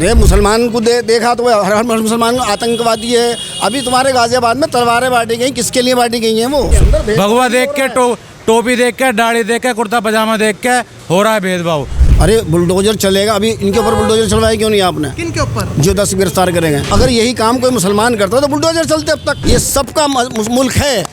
अरे मुसलमान को देखा तो हर मुसलमान आतंकवादी है। अभी तुम्हारे गाजियाबाद में तलवारें बांटी गई, किसके लिए बांटी गई हैं? वो भगवा देख के टोपी देख के, दाढ़ी देख के, कुर्ता पजामा देख के हो रहा है भेदभाव। अरे बुलडोजर चलेगा, अभी इनके ऊपर बुलडोजर चलवाए क्यों नहीं आपने? किन के ऊपर? जो 10 गिरफ्तार करेंगे। अगर यही काम कोई मुसलमान करता तो बुलडोजर चलते अब तक। ये सबका मुल्क है,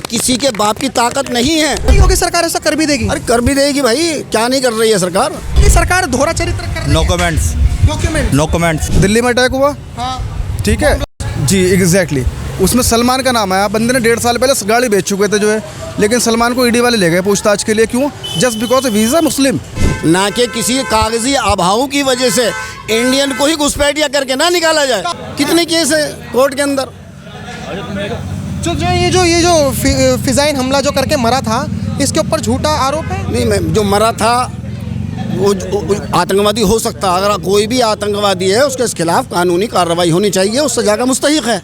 किसी के बाप की ताकत नहीं है। क्योंकि सरकार ऐसा कर भी देगी। अरे कर भी देगी भाई, क्या नहीं कर रही है सरकार? ये सरकार दोहरा चरित्र कर रही है। No comments, document no comments. Delhi में अटैक हुआ, हाँ ठीक है जी, एग्जैक्टली। उसमें सलमान का नाम आया। बंदे ने 1.5 साल पहले गाड़ी बेच चुके थे जो है, लेकिन सलमान को ईडी वाले ले गए पूछताछ के लिए। क्यों? जस्ट बिकॉज वीज़ा मुस्लिम। ना कि किसी कागजी अभाव की वजह से इंडियन को ही घुसपैठिया करके ना निकाला जाए। कितने केस है कोर्ट के अंदर? ये जो फिजाइन हमला जो करके मरा था, इसके ऊपर झूठा आरोप है। नहीं, मैं जो मरा था वो आतंकवादी हो सकता। अगर कोई भी आतंकवादी है उसके खिलाफ कानूनी कार्रवाई होनी चाहिए, उस सजा का मुस्तहिक है।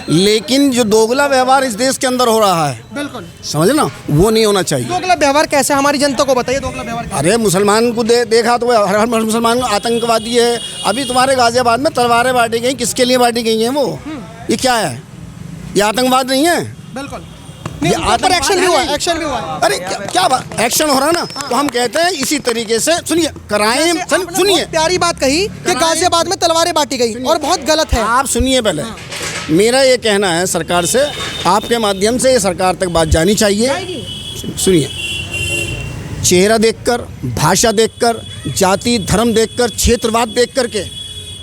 लेकिन जो दोगला व्यवहार इस देश के अंदर हो रहा है, बिल्कुल समझ ना, वो नहीं होना चाहिए। दोगला व्यवहार कैसे? हमारी जनता को बताइए दोगला व्यवहार। अरे मुसलमान को देखा तो हर मुसलमान आतंकवादी है। अभी तुम्हारे गाजियाबाद में तलवारें बांटी गई, किसके लिए बांटी गई हैं? वो ये क्या है? ये आतंकवाद नहीं है? बिल्कुल ये आतंकवाद एक्शन भी हुआ है, है। एक्शन भी हुआ है। अरे क्या बात, एक्शन हो रहा है ना? तो हम कहते हैं इसी तरीके से। सुनिए, क्राइम, सुनिए, बहुत प्यारी बात कही कि गाजियाबाद में तलवारें बांटी गई और बहुत गलत है। आप सुनिए पहले। मेरा ये कहना है सरकार से, आपके माध्यम से ये सरकार तक बात जानी चाहिए। सुनिए, चेहरा देखकर, भाषा देखकर, जाति धर्म देखकर, क्षेत्रवाद देख करके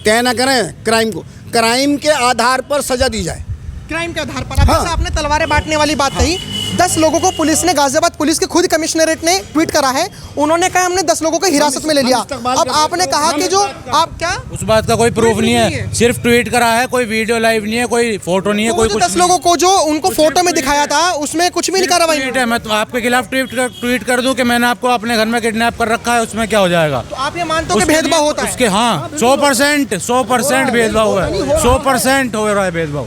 तय न करें क्राइम को। क्राइम के आधार पर सजा दी जाए। क्राइम के आधार पर। अब जैसे आपने तलवारें बांटने वाली बात कही, 10 लोगों को पुलिस ने, गाजियाबाद पुलिस के खुद कमिश्नरेट ने ट्वीट करा है। उन्होंने कहा हमने 10 लोगों को हिरासत में ले लिया। अब आपने कहा कि जो आप क्या, उस बात का कोई प्रूफ नहीं है, सिर्फ ट्वीट करा है, कोई वीडियो लाइव नहीं है, कोई फोटो नहीं है, कोई कुछ 10 लोगों को जो उनको फोटो में दिखाया था उसमें कुछ भी नहीं कार्रवाई है। मैं तो आपके खिलाफ ट्वीट कर दूं कि मैंने आपको अपने घर में किडनैप कर रखा है, उसमें क्या हो जाएगा? तो आप ये मानते हो कि भेदभाव होता है? उसके हाँ 100% भेदभाव है, 100% हो रहा है भेदभाव।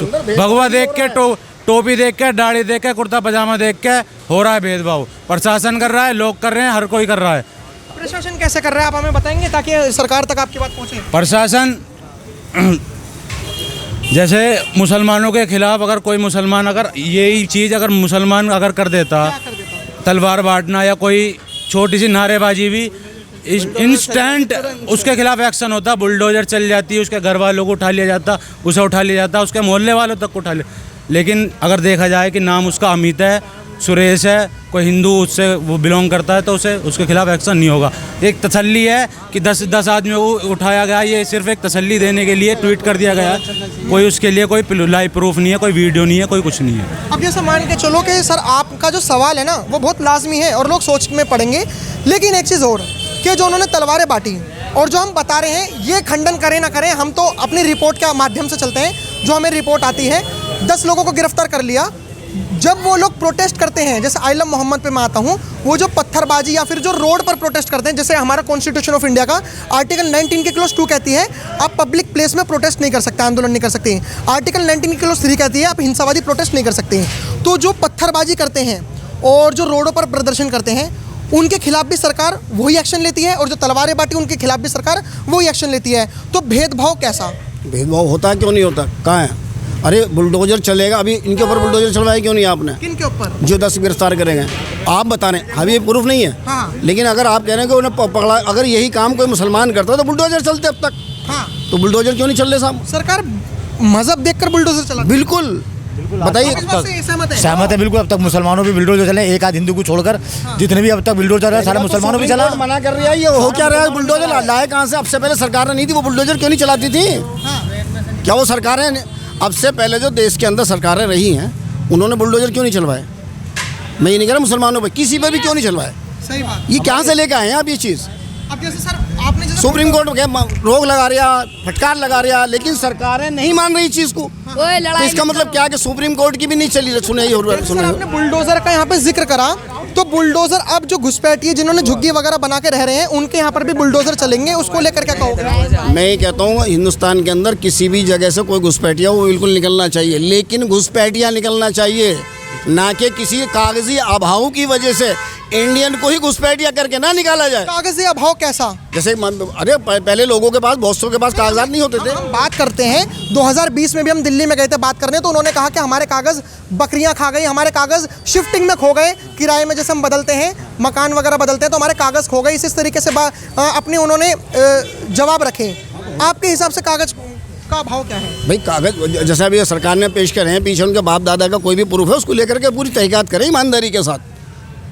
भगवा देख के टोपी देख के, दाढ़ी देख के, कुर्ता पजामा देख के हो रहा है भेदभाव। प्रशासन कर रहा है, लोग कर रहे हैं, हर कोई कर रहा है। प्रशासन कैसे कर रहा है आप हमें बताएंगे ताकि सरकार तक आपकी बात पहुंचे? प्रशासन जैसे मुसलमानों के खिलाफ अगर कोई मुसलमान, अगर यही चीज़ अगर मुसलमान अगर कर देता, तलवार बांटना या कोई छोटी सी नारेबाजी भी, इंस्टेंट उसके खिलाफ एक्शन होता, बुलडोजर चल जाती, उसके घर वालों को उठा लिया जाता, उसे उठा लिया जाता, उसके मोहल्ले वालों तक को उठा लिया। लेकिन अगर देखा जाए कि नाम उसका अमित है, सुरेश है, कोई हिंदू उससे वो बिलोंग करता है, तो उसे उसके खिलाफ एक्शन नहीं होगा। एक तसल्ली है कि 10 आदमी को उठाया गया, ये सिर्फ एक तसल्ली देने के लिए ट्वीट कर दिया गया। कोई उसके लिए कोई लाइव प्रूफ नहीं है, कोई वीडियो नहीं है, कोई कुछ नहीं है। अब जैसे मान के चलो कि सर आपका जो सवाल है ना वो बहुत लाजमी है और लोग सोच में पड़ेंगे। लेकिन एक चीज़ और कि जो उन्होंने तलवारें बांटी और जो हम बता रहे हैं, ये खंडन करें ना करें, हम तो अपनी रिपोर्ट के माध्यम से चलते हैं। जो हमें रिपोर्ट आती है, 10 लोगों को गिरफ्तार कर लिया। जब वो लोग प्रोटेस्ट करते हैं, जैसे आइलम मोहम्मद पे मैं आता हूँ, वो जो पत्थरबाजी या फिर जो रोड पर प्रोटेस्ट करते हैं, जैसे हमारा कॉन्स्टिट्यूशन ऑफ इंडिया का आर्टिकल 19 की क्लॉज 2 कहती है आप पब्लिक प्लेस में प्रोटेस्ट नहीं कर सकते, आंदोलन नहीं कर सकते हैं। आर्टिकल 19 की क्लॉज 3 कहती है आप हिंसावादी प्रोटेस्ट नहीं कर सकते हैं। तो जो पत्थरबाजी करते हैं और जो रोडों पर प्रदर्शन करते हैं, उनके खिलाफ भी सरकार वही एक्शन लेती है, और जो तलवारें बांटी उनके खिलाफ भी सरकार वही एक्शन लेती है। तो भेदभाव कैसा? भेदभाव होता है, क्यों नहीं होता? कहाँ है? अरे बुलडोजर चलेगा, अभी इनके ऊपर बुलडोजर चलवाए क्यों नहीं आपने? किन के ऊपर? जो 10 गिरफ्तार करेंगे। आप बता रहे हैं, अभी ये प्रूफ नहीं है। हाँ। लेकिन अगर आप कह रहे हैं कि उन्हें पकड़ा, अगर यही काम कोई मुसलमान करता तो बुलडोजर चलते अब तक। हाँ। तो बुलडोजर क्यों नहीं चल रहे साहब? सरकार मजहब देखकर बुलडोजर चला। बिल्कुल, बताइए। सहमत है बिल्कुल। अब तक मुसलमानों भी बुलडोजर चले, एक आध हिंदू को छोड़कर जितने भी अब तक बुलडोजर चल रहे हैं सारे मुसलमानों भी चला। मना कर रही है, ये हो क्या रहा है? बुलडोजर लाए कहाँ से? अब से पहले सरकार नहीं थी, वो बुलडोजर क्यों नहीं चलाती थी? क्या वो सरकारें अब से पहले जो देश के अंदर सरकारें रही हैं, उन्होंने बुलडोजर क्यों नहीं चलवाए? मैं ये नहीं कह रहा मुसलमानों पर, किसी पर भी क्यों नहीं चलवाए? सही बात। ये कहाँ से लेके आए हैं आप ये चीज़? अब जैसे सर आपने जैसे सुप्रीम कोर्ट रोक लगा रहा, फटकार लगा रहा, लेकिन सरकारें नहीं मान रही चीज़ को। तो इसका मतलब क्या कि सुप्रीम कोर्ट की भी नहीं चली। सुने आपने बुलडोजर का यहाँ पे जिक्र करा, तो बुलडोजर अब जो घुसपैठिए जिन्होंने झुग्गी वगैरह बना के रह रहे हैं, उनके यहाँ पर भी बुलडोजर चलेंगे, उसको लेकर क्या कहोगे? मैं ये कहता हूँ हिंदुस्तान के अंदर किसी भी जगह से कोई घुसपैठिया वो बिल्कुल निकलना चाहिए, लेकिन घुसपैठिया निकलना चाहिए, ना कि किसी कागजी अभाव की वजह से इंडियन को ही घुसपैठिया करके ना निकाला जाए। कागजी अभाव कैसा? जैसे अरे पहले लोगों के पास, बहुत सौ के पास कागजात नहीं होते थे। हम बात करते हैं 2020 में भी हम दिल्ली में गए थे बात करने, तो उन्होंने कहा कि हमारे कागज़ बकरियां खा गई, हमारे कागज़ शिफ्टिंग में खो गए, किराए में जैसे हम बदलते हैं, मकान वगैरह बदलते हैं तो हमारे कागज़ खो गए। इस तरीके से अपने उन्होंने जवाब रखे। आपके हिसाब से कागज़ का भाव क्या है? भाई कागज जैसे अभी सरकार ने पेश करे हैं, पीछे उनके बाप दादा का कोई भी प्रूफ है उसको लेकर के पूरी तहकीकात करें ईमानदारी के साथ।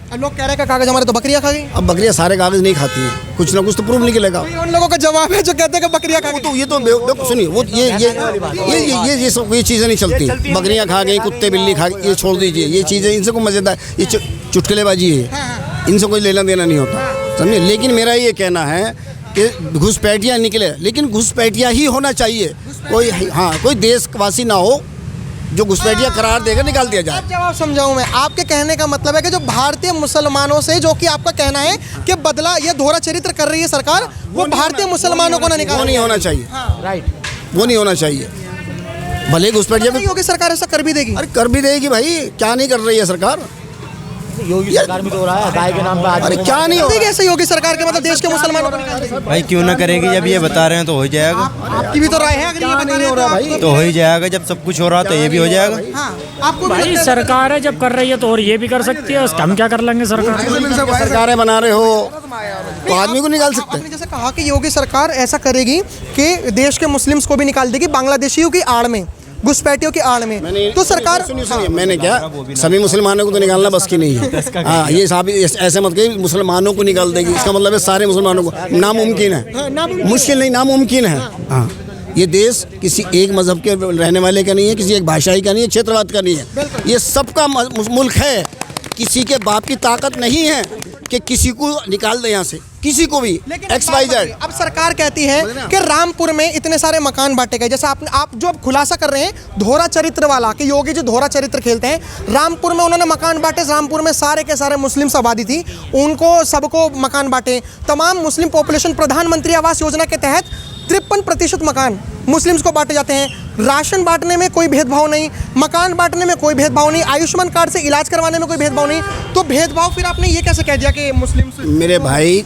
अब लोग कह रहे हैं कि कागज़ हमारे तो बकरियां खा गई। अब बकरियां सारे कागज नहीं खाती हैं, कुछ ना कुछ तो प्रूफ निकलेगा। ये उन लोगों का जवाब है जो कहते हैं कि बकरियां खा गई। तो ये तो सुनिए, वो ये सब ये चीज़ें नहीं चलती। बकरियां खा गई, कुत्ते बिल्ली खा गई, ये छोड़ दीजिए। ये चीज़ें इनसे कोई मज़ेदार, ये चुटकुलेबाजी है, इनसे कोई लेना देना नहीं होता, समझिए। लेकिन मेरा ये कहना है कि घुसपैठिया निकले, लेकिन घुसपैठिया ही होना चाहिए। कोई कोई देशवासी ना हो जो घुसपैठिया करार देकर निकाल दिया जाए। आप जवाब समझाऊं मैं, आपके कहने का मतलब है कि जो भारतीय मुसलमानों से, जो कि आपका कहना है कि बदला ये दोहरा चरित्र कर रही है सरकार, वो भारतीय मुसलमानों को ना निकाल, वो नहीं होना चाहिए। राइट, वो नहीं होना चाहिए। भले घुसपैठिया नहीं होगी सरकार, ऐसा कर भी देगी। अरे कर भी देगी भाई, क्या नहीं कर रही है सरकार? योगी सरकार में तो हो रहा है, गाय के नाम पे अरे क्या नहीं हो देगी ऐसे योगी सरकार के, मतलब देश के मुसलमानों को निकाल देगी। भाई क्यों ना करेगी, जब ये बता रहे हैं तो हो ही जाएगा। आपकी भी तो राय है, अगर ये बता रहे हैं तो तो हो ही जाएगा, जब सब कुछ हो रहा तो ये भी हो जाएगा। हाँ, आपको भी भाई लगता है? सरकार है जब कर रही है तो और ये भी कर सकती है, उसका हम क्या कर लेंगे सरकार? सरकारें बना रहे हो तो आदमी को निकाल सकते आपने हैं। जैसे कहा कि योगी सरकार ऐसा करेगी कि देश के मुस्लिम्स को भी निकाल देगी बांग्लादेशियों की आड़ में, घुसपैठियों की आड़ में, तो सरकार सुनिए, मैंने क्या, सभी मुसलमानों को तो निकालना बस की नहीं है। हाँ, ये साहब ऐसे मत कहिए मुसलमानों को निकाल देगी, इसका मतलब है सारे मुसलमानों को। नामुमकिन है, मुश्किल नहीं, नामुमकिन है। हाँ, ये देश किसी एक मजहब के रहने वाले का नहीं है, किसी एक भाषाई का नहीं है, क्षेत्रवाद का नहीं है, ये सबका मुल्क है। किसी के बाप की ताकत नहीं है कि किसी को निकाल दे यहाँ से, किसी को भी, XYZ। अब सरकार कहती है कि रामपुर में इतने सारे मकान बांटे गए, जैसे आप जो अब खुलासा कर रहे हैं दोहरा चरित्र वाला, कि योगी जी दोहरा चरित्र खेलते हैं। रामपुर में उन्होंने मकान बांटे, रामपुर में सारे के सारे मुस्लिम आबादी थी, उनको सबको मकान बांटे। तमाम मुस्लिम पॉपुलेशन, प्रधानमंत्री आवास योजना के तहत 53% मकान मुस्लिम्स को बांटे जाते हैं। राशन बांटने में कोई भेदभाव नहीं, मकान बांटने में कोई भेदभाव नहीं, आयुष्मान कार्ड से इलाज करवाने में कोई भेदभाव नहीं। तो भेदभाव फिर आपने ये कैसे कह दिया कि मुस्लिम? मेरे भाई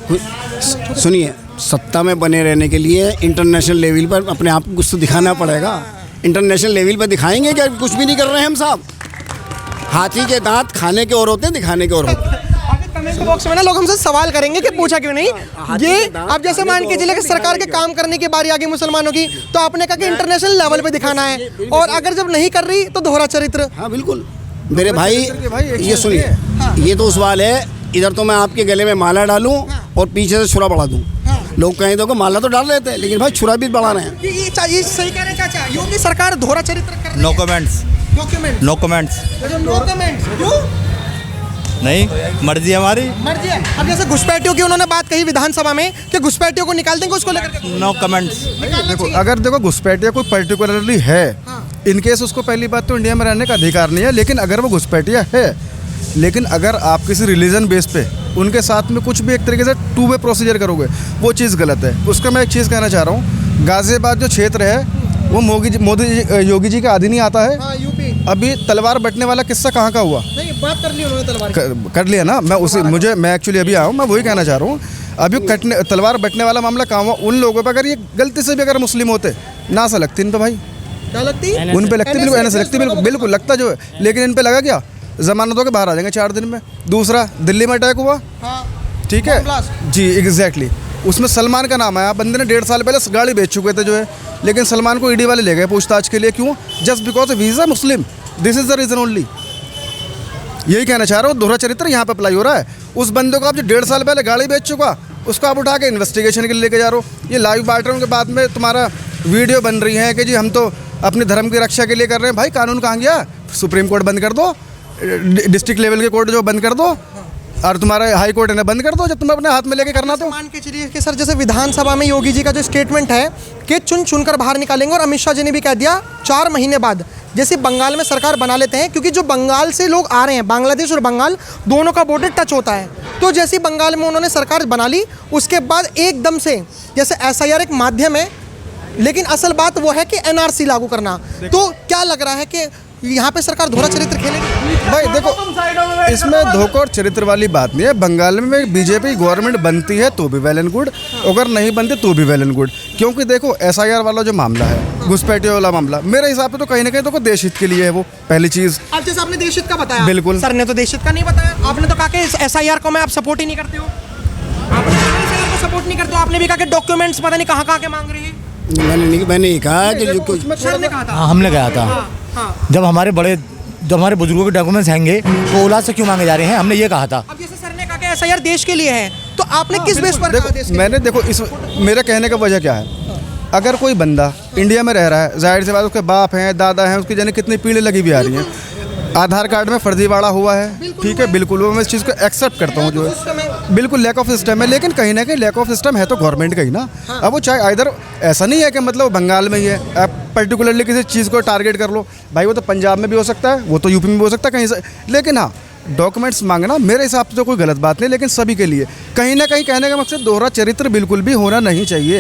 सुनिए, सत्ता में बने रहने के लिए इंटरनेशनल लेवल पर अपने आप को कुछ तो दिखाना पड़ेगा। इंटरनेशनल लेवल पर दिखाएंगे क्या? कुछ भी नहीं कर रहे हैं हम साहब। हाथी के दांत खाने के और होते हैं, दिखाने के और होते हैं। कमेंट बॉक्स में ना लोग हमसे सवाल करेंगे कि पूछा क्यों नहीं। ये अब जैसे मान के चलिए कि सरकार के काम करने की बारी आ गई मुसलमानों की, तो आपने कहा कि इंटरनेशनल लेवल पे दिखाना है, और अगर जब नहीं कर रही तो दोहरा चरित्र। हाँ बिल्कुल मेरे भाई, ये सुनिए, ये तो सवाल है, इधर तो मैं आपके गले में माला डालूं और पीछे से छुरा बढ़ा दूं। लोग कहें तो माला तो डाल लेते हैं, लेकिन भाई छुरा भी बढ़ा रहे हैं। ये चाहिए, सही कह रहे हैं चाचा, योगी सरकार दोहरा चरित्र कर रही है। No comments, document, no comments, no comment. क्यों? नहीं, मर्जी हमारी। मर्जी है। अब जैसे घुसपैठियों की उन्होंने बात कही विधानसभा में कि घुसपैठियों को निकाल देंगे, उसको लेकर नो कमेंट्स। देखो घुसपैठिया कोई पर्टिकुलरली है, इनकेस उसको पहली बात तो इंडिया में रहने का अधिकार नहीं है, लेकिन अगर वो घुसपैठिया है, लेकिन अगर आप किसी रिलीजन बेस पे उनके साथ में कुछ भी एक तरीके से टू वे प्रोसीजर करोगे, वो चीज़ गलत है। उसका मैं एक चीज़ कहना चाह रहा हूँ, गाज़ियाबाद जो क्षेत्र है वो योगी जी का अधीन ही आता है। हाँ, यूपी। अभी तलवार बटने वाला किस्सा कहाँ का हुआ? नहीं, बात कर ली उन्होंने तलवार की। कर लिया ना, मैं एक्चुअली अभी आया हूँ, मैं वही कहना चाह रहा हूँ। अभी तलवार बटने वाला मामला कहाँ हुआ? उन लोगों पर अगर ये गलती से भी अगर मुस्लिम होते ना सा लगती इन पे भाई, क्या लगती? उन पे लगती, बिल्कुल ऐसे लगती, बिल्कुल लगता जो है, लेकिन इन पे लगा क्या? जमानत हो के बाहर आ जाएंगे 4 दिन में। दूसरा, दिल्ली में अटैक हुआ, ठीक है जी, एग्जैक्टली, उसमें सलमान का नाम आया। बंदे ने 1.5 साल पहले गाड़ी बेच चुके थे जो है, लेकिन सलमान को ईडी वाले ले गए पूछताछ के लिए। क्यों? Just because visa Muslim, this is the reason only. यही कहना चाह रहा हूँ, दोहरा चरित्र यहाँ पे अप्लाई हो रहा है। उस बंदे को आप जो 1.5 साल पहले गाड़ी बेच चुका, उसको आप उठा के इन्वेस्टिगेशन के लिए लेके जा रहे हो। ये लाइव बांट रहे हो, उनके बाद में तुम्हारा वीडियो बन रही है कि जी हम तो अपने धर्म की रक्षा के लिए कर रहे हैं। भाई कानून कहाँ गया? सुप्रीम कोर्ट बंद कर दो, डिस्ट्रिक्ट लेवल के कोर्ट जो बंद कर दो, और तुम्हारा हाई कोर्ट है बंद कर दो, जब तुम्हें अपने हाथ में लेके करना तो। मान के चलिए कि सर जैसे विधानसभा में योगी जी का जो स्टेटमेंट है कि चुन चुनकर बाहर निकालेंगे, और अमित शाह जी ने भी कह दिया 4 महीने बाद, जैसे बंगाल में सरकार बना लेते हैं, क्योंकि जो बंगाल से लोग आ रहे हैं, बांग्लादेश और बंगाल दोनों का बॉर्डर टच होता है, तो जैसे बंगाल में उन्होंने सरकार बना ली, उसके बाद एकदम से जैसे SIR एक माध्यम है, लेकिन असल बात वो है कि NRC लागू करना। तो क्या लग रहा है कि यहाँ पे सरकार दोहरा चरित्र खेलेगी? भाई देखो, इसमें धोखा और चरित्र वाली बात नहीं है। बंगाल में बीजेपी गवर्नमेंट बनती है तो भी वेल एंड गुड, अगर नहीं बनती तो भी वेल एंड गुड। क्योंकि देखो SIR वाला जो मामला है, घुसपैठियों वाला मामला, मेरे हिसाब से तो कहीं ना कहीं तो देश हित के लिए है वो पहली चीज़। अब जैसे आपने देश हित का बताया, बिल्कुल। सर ने तो देश हित का नहीं बताया। आपने तो कहा कि SIR को मैं आप सपोर्ट ही नहीं करते हो, आपने SIR को सपोर्ट नहीं करते हो। आपने भी कहा कि डॉक्यूमेंट्स पता नहीं कहाँ के मांग रही है। मैंने ये कहा कि जो कुछ सर ने कहा था। हाँ, हमने कहा था हाँ। जब हमारे बुजुर्गों के डॉक्यूमेंट्स हैंगे तो औलाद से क्यों मांगे जा रहे हैं, हमने ये कहा था। अब जैसे सर ने कहा कि SIR देश के लिए है, तो आपने किस बेस पर कहा देश के देखो मैंने देखो इस मेरे कहने का वजह क्या है, अगर कोई बंदा इंडिया में रह रहा है, जाहिर सी बात उसके बाप हैं, दादा हैं, उसकी जाने कितनी पीढ़ी लगी भी आ रही हैं, आधार कार्ड में फर्जीवाड़ा हुआ है, ठीक है, बिल्कुल वो मैं इस चीज़ को एक्सेप्ट करता हूँ, जो है बिल्कुल लैक ऑफ सिस्टम है। लेकिन कहीं ना कहीं लैक ऑफ सिस्टम है तो गवर्नमेंट का ही ना। अब वो चाहे इधर, ऐसा नहीं है कि मतलब बंगाल में ही है, आप पर्टिकुलरली किसी चीज़ को टारगेट कर लो, भाई वो तो पंजाब में भी हो सकता है, वो तो यूपी में भी हो सकता है कहीं से। लेकिन हाँ, डॉक्यूमेंट्स मांगना मेरे हिसाब से तो कोई गलत बात नहीं, लेकिन सभी के लिए कहीं ना कहीं कहने का मकसद दोहरा चरित्र बिल्कुल भी होना नहीं चाहिए।